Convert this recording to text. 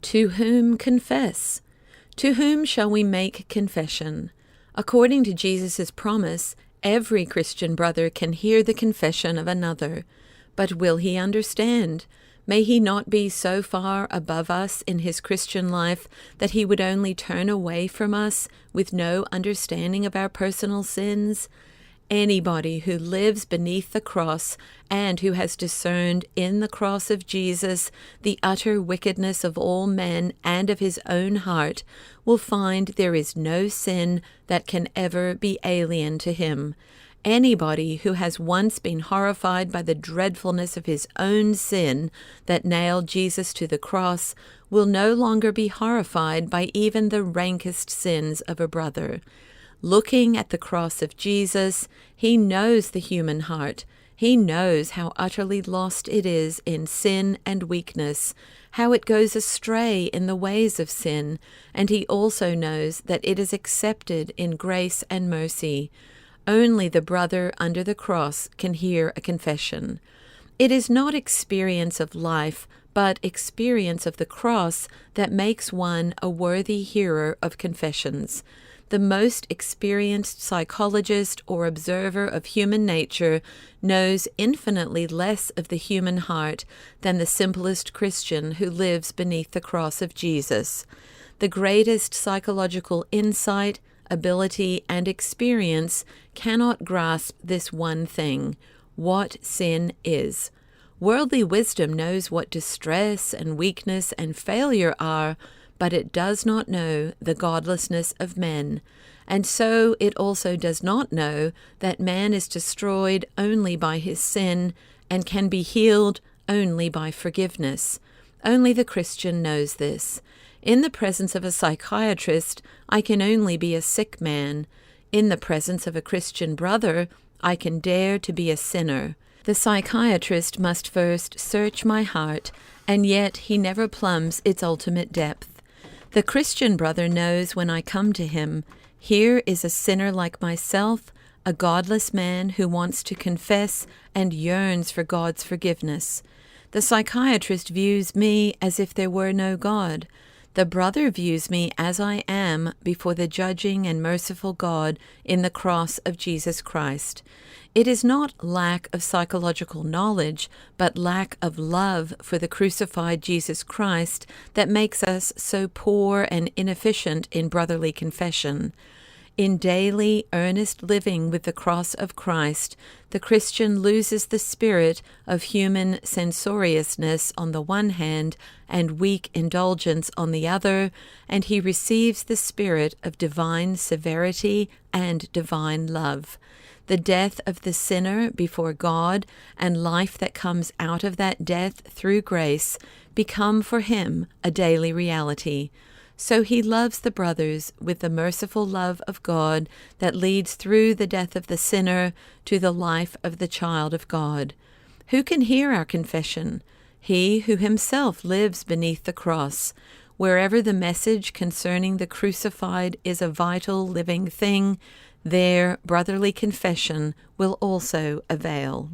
To whom confess? To whom shall we make confession? According to Jesus' promise, every Christian brother can hear the confession of another. But will he understand? May he not be so far above us in his Christian life that he would only turn away from us with no understanding of our personal sins? Anybody who lives beneath the cross and who has discerned in the cross of Jesus the utter wickedness of all men and of his own heart will find there is no sin that can ever be alien to him. Anybody who has once been horrified by the dreadfulness of his own sin that nailed Jesus to the cross will no longer be horrified by even the rankest sins of a brother. Looking at the cross of Jesus, he knows the human heart. He knows how utterly lost it is in sin and weakness, how it goes astray in the ways of sin, and he also knows that it is accepted in grace and mercy. Only the brother under the cross can hear a confession. It is not experience of life, but experience of the cross that makes one a worthy hearer of confessions. The most experienced psychologist or observer of human nature knows infinitely less of the human heart than the simplest Christian who lives beneath the cross of Jesus. The greatest psychological insight, ability, and experience cannot grasp this one thing: what sin is. Worldly wisdom knows what distress and weakness and failure are, but it does not know the godlessness of men, and so it also does not know that man is destroyed only by his sin and can be healed only by forgiveness. Only the Christian knows this. In the presence of a psychiatrist, I can only be a sick man. In the presence of a Christian brother, I can dare to be a sinner. The psychiatrist must first search my heart, and yet he never plumbs its ultimate depth. The Christian brother knows when I come to him, here is a sinner like myself, a godless man who wants to confess and yearns for God's forgiveness. The psychiatrist views me as if there were no God. The brother views me as I am before the judging and merciful God in the cross of Jesus Christ. It is not lack of psychological knowledge, but lack of love for the crucified Jesus Christ that makes us so poor and inefficient in brotherly confession. In daily, earnest living with the cross of Christ, the Christian loses the spirit of human censoriousness on the one hand and weak indulgence on the other, and he receives the spirit of divine severity and divine love. The death of the sinner before God and life that comes out of that death through grace become for him a daily reality. So he loves the brothers with the merciful love of God that leads through the death of the sinner to the life of the child of God. Who can hear our confession? He who himself lives beneath the cross. Wherever the message concerning the crucified is a vital living thing, there brotherly confession will also avail.